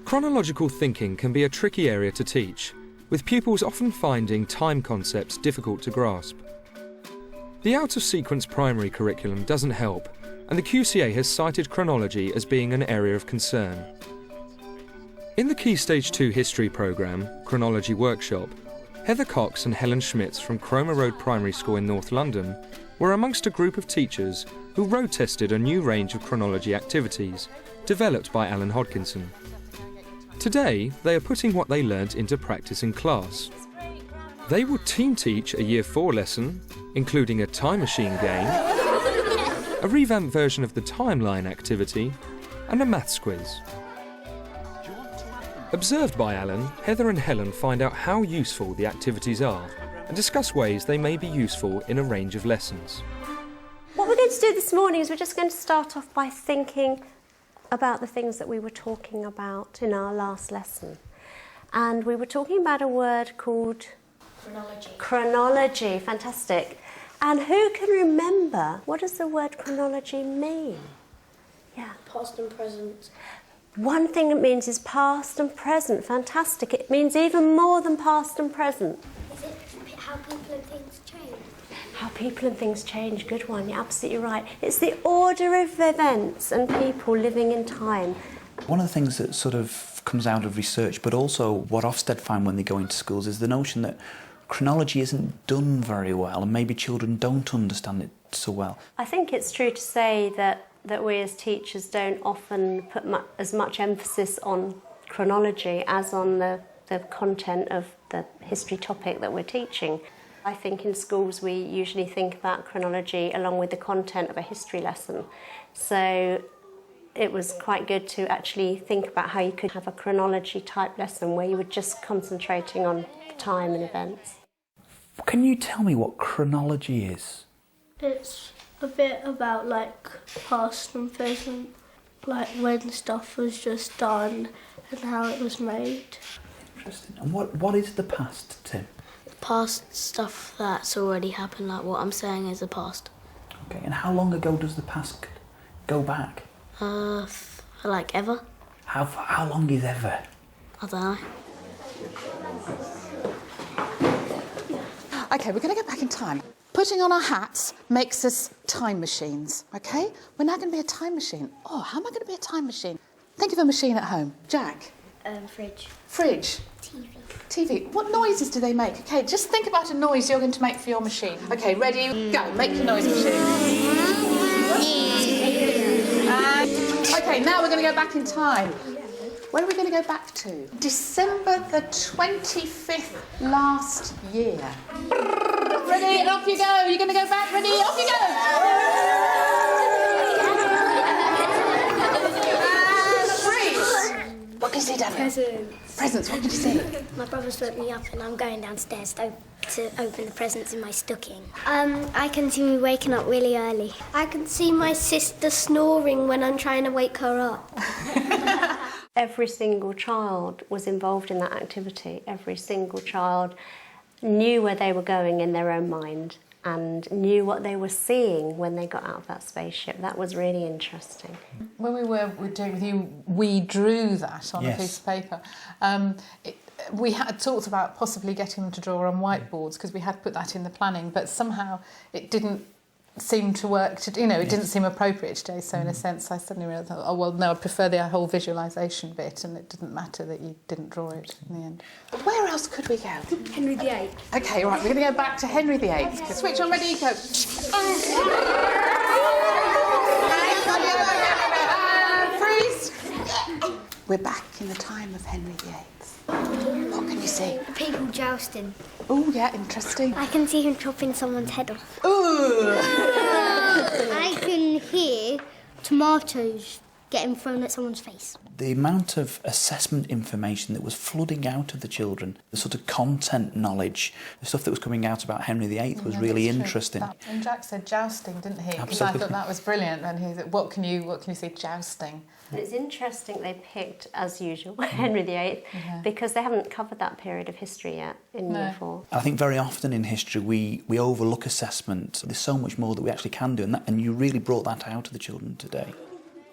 Chronological thinking can be a tricky area to teach, with pupils often finding time concepts difficult to grasp. The out-of-sequence primary curriculum doesn't help, and the QCA has cited chronology as being an area of concern. In the Key Stage 2 History programme, Chronology Workshop, Heather Cox and Helen Schmitz from Cromer Road Primary School in North London were amongst a group of teachers who road-tested a new range of chronology activities developed by Alan Hodkinson. Today, they are putting what they learnt into practice in class. They will team teach a Year 4 lesson, including a time machine game, a revamped version of the timeline activity, and a maths quiz. Observed by Alan, Heather and Helen find out how useful the activities are and discuss ways they may be useful in a range of lessons. What we're going to do this morning is we're just going to start off by thinking about the things that we were talking about in our last lesson. And we were talking about a word called... Chronology. Chronology, fantastic. And who can remember, what does the word chronology mean? Yeah. Past and present. One thing it means is past and present, fantastic. It means even more than past and present. Is it how people and things change? How people and things change, good one, you're absolutely right. It's the order of events and people living in time. One of the things that sort of comes out of research, but also what Ofsted find when they go into schools, is the notion that chronology isn't done very well and maybe children don't understand it so well. I think it's true to say that we as teachers don't often put as much emphasis on chronology as on the content of the history topic that we're teaching. I think in schools we usually think about chronology along with the content of a history lesson. So it was quite good to actually think about how you could have a chronology type lesson where you were just concentrating on time and events. Can you tell me what chronology is? It's a bit about like past and present, like when stuff was just done and how it was made. Interesting. And what is the past, Tim? Past stuff that's already happened, like what I'm saying is the past. Okay, and how long ago does the past go back? Like ever. How long is ever? I don't know. OK, we're going to go back in time. Putting on our hats makes us time machines, OK? We're now going to be a time machine. Oh, how am I going to be a time machine? Think of a machine at home. Jack? Fridge. Fridge? TV. TV. What noises do they make? OK, just think about a noise you're going to make for your machine. OK, ready? Go. Make your noise machine. OK, now we're going to go back in time. Where are we going to go back to? December the 25th last year. Ready, and off you go. You're going to go back. Ready, off you go. Freeze. What can you see, Daniel? Presents. Presents, what can you see? My brother's woke me up and I'm going downstairs to open the presents in my stocking. I can see me waking up really early. I can see my sister snoring when I'm trying to wake her up. Every single child was involved in that activity. Every single child knew where they were going in their own mind and knew what they were seeing when they got out of that spaceship. That was really interesting. When we were doing it with you, we drew that on a piece of paper. We had talked about possibly getting them to draw on whiteboards because we had put that in the planning, but somehow it didn't seem to work. It didn't seem appropriate today. So in a sense, I suddenly realised, oh well, no, I prefer the whole visualisation bit, and it didn't matter that you didn't draw it in the end. Where else could we go? Henry VIII. OK, right, we're going to go back to Henry VIII. Switch on, ready, go. Freeze. We're back in the time of Henry VIII. What can you see? People jousting. Oh, yeah, interesting. I can see him chopping someone's head off. Ooh! I can hear tomatoes getting thrown at someone's face. The amount of assessment information that was flooding out of the children, the sort of content knowledge, the stuff that was coming out about Henry VIII was really interesting. And Jack said jousting, didn't he? Because Absolutely. I thought that was brilliant. And he said, what can you see jousting? And it's interesting they picked, as usual, Henry VIII, because they haven't covered that period of history yet in Year 4. I think very often in history we overlook assessment. There's so much more that we actually can do, and you really brought that out of the children today.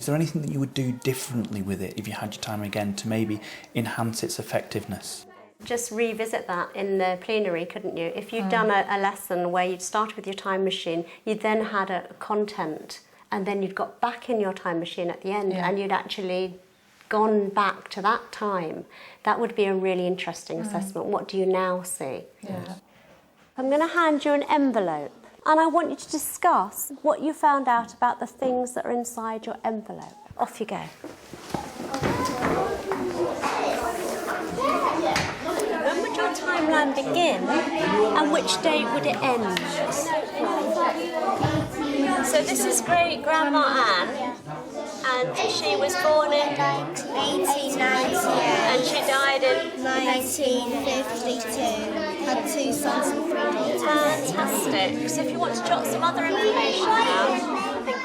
Is there anything that you would do differently with it if you had your timer again to maybe enhance its effectiveness? Just revisit that in the plenary, couldn't you? If you'd done a lesson where you'd started with your time machine, you'd then had a content, and then you'd got back in your time machine at the end, and you'd actually gone back to that time, that would be a really interesting assessment. What do you now see? Yeah. I'm going to hand you an envelope, and I want you to discuss what you found out about the things that are inside your envelope. Off you go. When would your timeline begin, and which date would it end? So this is great-grandma Anne, and she was born in 1898 and she died in 1952. Had 2 sons and 3 daughters. Fantastic. So if you want to jot some other information down, think.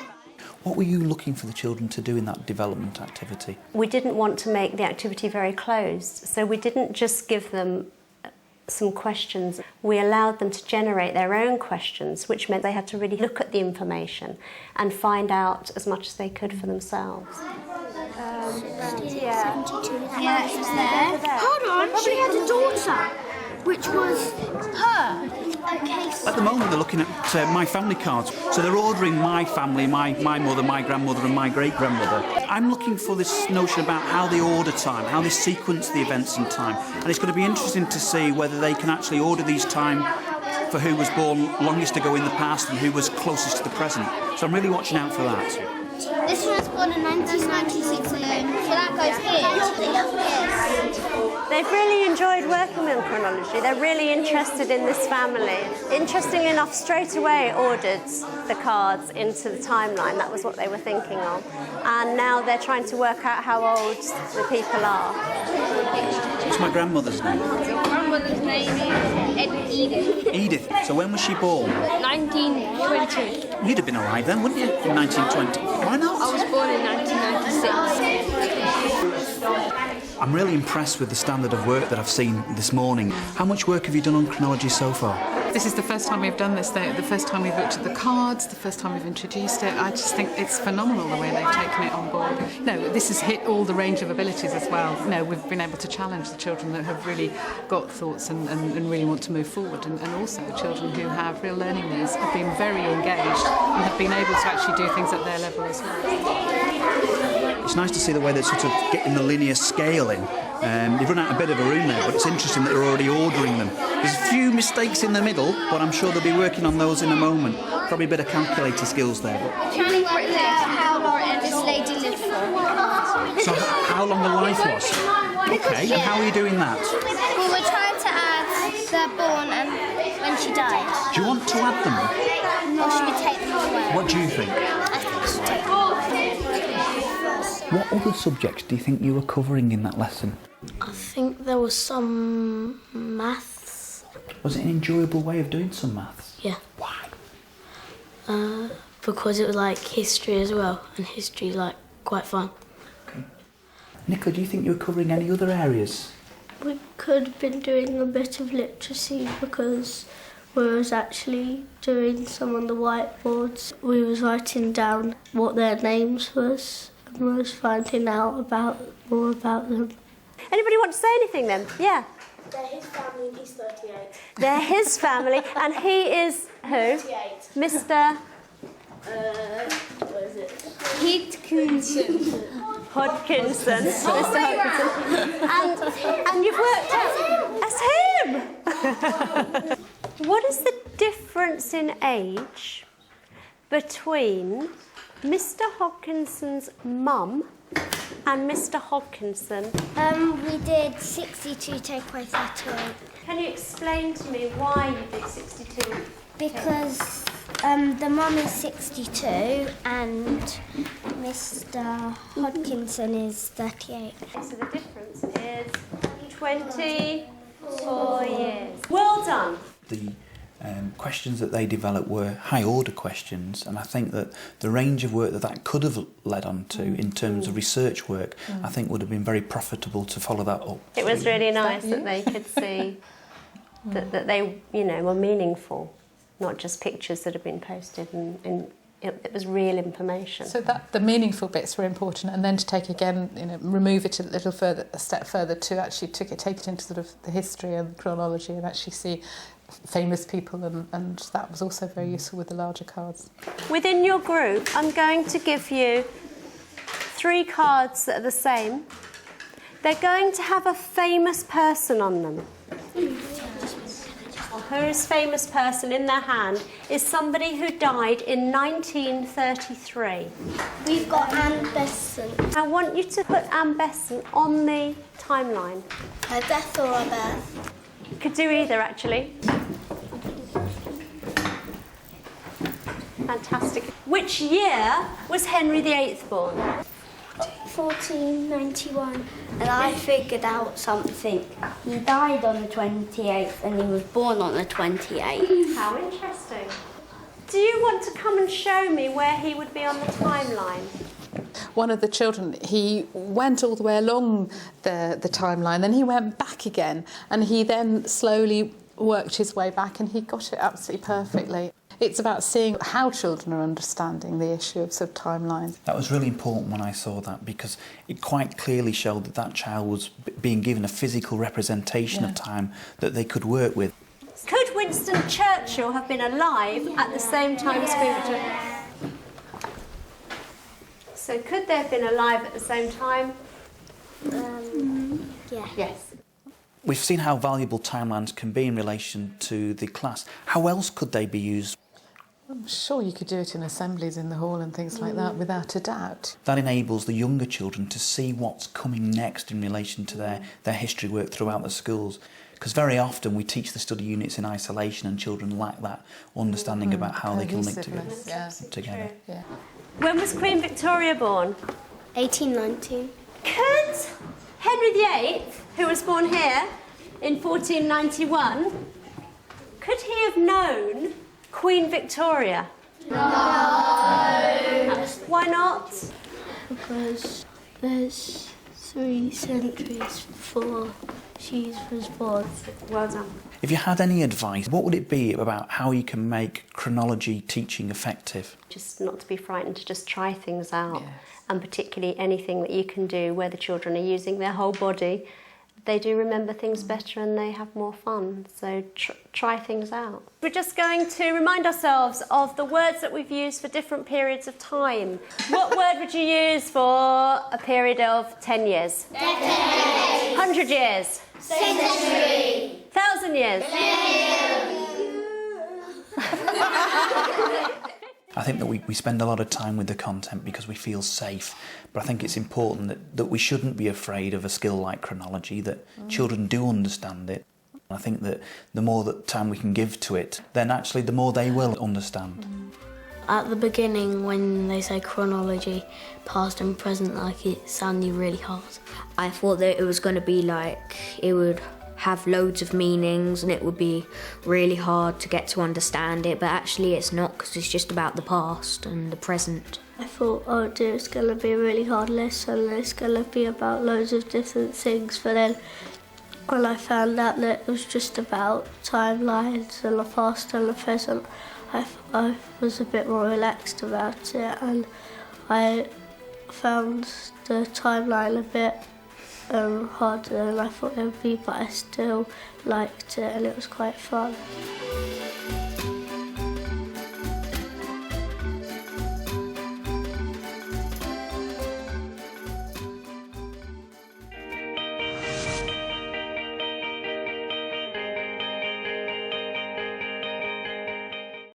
What were you looking for the children to do in that development activity? We didn't want to make the activity very closed, so we didn't just give them some questions. We allowed them to generate their own questions, which meant they had to really look at the information and find out as much as they could for themselves. Yeah, it was there. Hold on, she had a daughter, which was her. Okay, At the moment they're looking at my family cards, so they're ordering my family, my mother, my grandmother and my great-grandmother. I'm looking for this notion about how they order time, how they sequence the events in time, and it's going to be interesting to see whether they can actually order these time for who was born longest ago in the past and who was closest to the present. So I'm really watching out for that. This one was born in 1996 alone, so that goes here. They've really enjoyed working with chronology. They're really interested in this family. Interestingly enough, straight away ordered the cards into the timeline. That was what they were thinking of. And now they're trying to work out how old the people are. What's my grandmother's name? Your grandmother's name is Edith. Edith. So when was she born? 1920. You'd have been alive then, wouldn't you, in 1920? Why not? I was born in 1996. I'm really impressed with the standard of work that I've seen this morning. How much work have you done on chronology so far? This is the first time we've done this, the first time we've looked at the cards, the first time we've introduced it. I just think it's phenomenal the way they've taken it on board. No, this has hit all the range of abilities as well. No, we've been able to challenge the children that have really got thoughts and really want to move forward, and also children who have real learning needs have been very engaged and have been able to actually do things at their level as well. It's nice to see the way they're sort of getting the linear scale in. They've run out a bit of a room there, but it's interesting that they're already ordering them. There's a few mistakes in the middle, but I'm sure they'll be working on those in a moment. Probably a bit of calculator skills there. But... Trying to work out how long this lady lived for. So how long her life was? Okay, and how are you doing that? Well, we're trying to add the born and when she died. Do you want to add them? Or should we take them away? What do you think? I think we should take them away. What other subjects do you think you were covering in that lesson? I think there was some maths. Was it an enjoyable way of doing some maths? Yeah. Why? Because it was like history as well, and history like quite fun. Okay. Nicola, do you think you were covering any other areas? We could have been doing a bit of literacy because we was actually doing some on the whiteboards. We was writing down what their names was and we was finding out more about them. Anybody want to say anything then? Yeah. They're his family and he's 38. They're his family, and he is who? 38. Mr. What is it? Hodkinson. Mr. Hodkinson. And you've worked out that's him. What is the difference in age between Mr. Hodkinson's mum and Mr. Hodkinson? We did 62 take away 38. Can you explain to me why you did 62? Because the mum is 62 and Mr. Hodkinson is 38. So the difference is 24 years. Well done. The questions that they developed were high-order questions, and I think that the range of work that could have led on to in terms of research work, I think would have been very profitable to follow that up. It was really nice that they could see that they, were meaningful, not just pictures that have been posted in it was real information. So that the meaningful bits were important, and then to take again, remove it a step further to actually take it into sort of the history and chronology, and actually see famous people, and that was also very useful with the larger cards. Within your group, I'm going to give you 3 cards that are the same. They're going to have a famous person on them. Whose famous person in their hand is somebody who died in 1933. We've got Anne Besant. I want you to put Anne Besant on the timeline. Her death or her birth? You could do either, actually. Fantastic. Which year was Henry VIII born? 1491. And I figured out something. He died on the 28th and he was born on the 28th. How interesting. Do you want to come and show me where he would be on the timeline? One of the children, he went all the way along the timeline, then he went back again, and he then slowly worked his way back, and he got it absolutely perfectly. It's about seeing how children are understanding the issue of sort of timelines. That was really important when I saw that, because it quite clearly showed that that child was being given a physical representation of time that they could work with. Could Winston Churchill have been alive at the same time as Queen Victoria? So could they have been alive at the same time? Yeah. Yes. We've seen how valuable timelines can be in relation to the class. How else could they be used? I'm sure you could do it in assemblies in the hall and things like that, without a doubt. That enables the younger children to see what's coming next in relation to their history work throughout the schools. Because very often we teach the study units in isolation and children lack that understanding about how they can link together. Yeah. When was Queen Victoria born? 1819. Could Henry VIII, who was born here in 1491, could he have known Queen Victoria? No. Why not? Because there's 3 centuries before she was born. Well done. If you had any advice, what would it be about how you can make chronology teaching effective? Just not to be frightened, to just try things out. Yes. And particularly anything that you can do where the children are using their whole body, they do remember things better and they have more fun. So try things out. We're just going to remind ourselves of the words that we've used for different periods of time. What word would you use for a period of 10 years? Decade. 100 years? Century. 1,000 years? I think that we spend a lot of time with the content because we feel safe, but I think it's important that we shouldn't be afraid of a skill like chronology, that children do understand it. I think that the more that time we can give to it, then actually the more they will understand. At the beginning, when they say chronology, past and present, like it sounded really hard. I thought that it was going to be like, it would have loads of meanings and it would be really hard to get to understand it, but actually it's not, because it's just about the past and the present. I thought, oh dear, it's going to be a really hard lesson, it's going to be about loads of different things, but then when I found out that it was just about timelines and the past and the present, I was a bit more relaxed about it, and I found the timeline a bit harder than I thought it would be, but I still liked it and it was quite fun.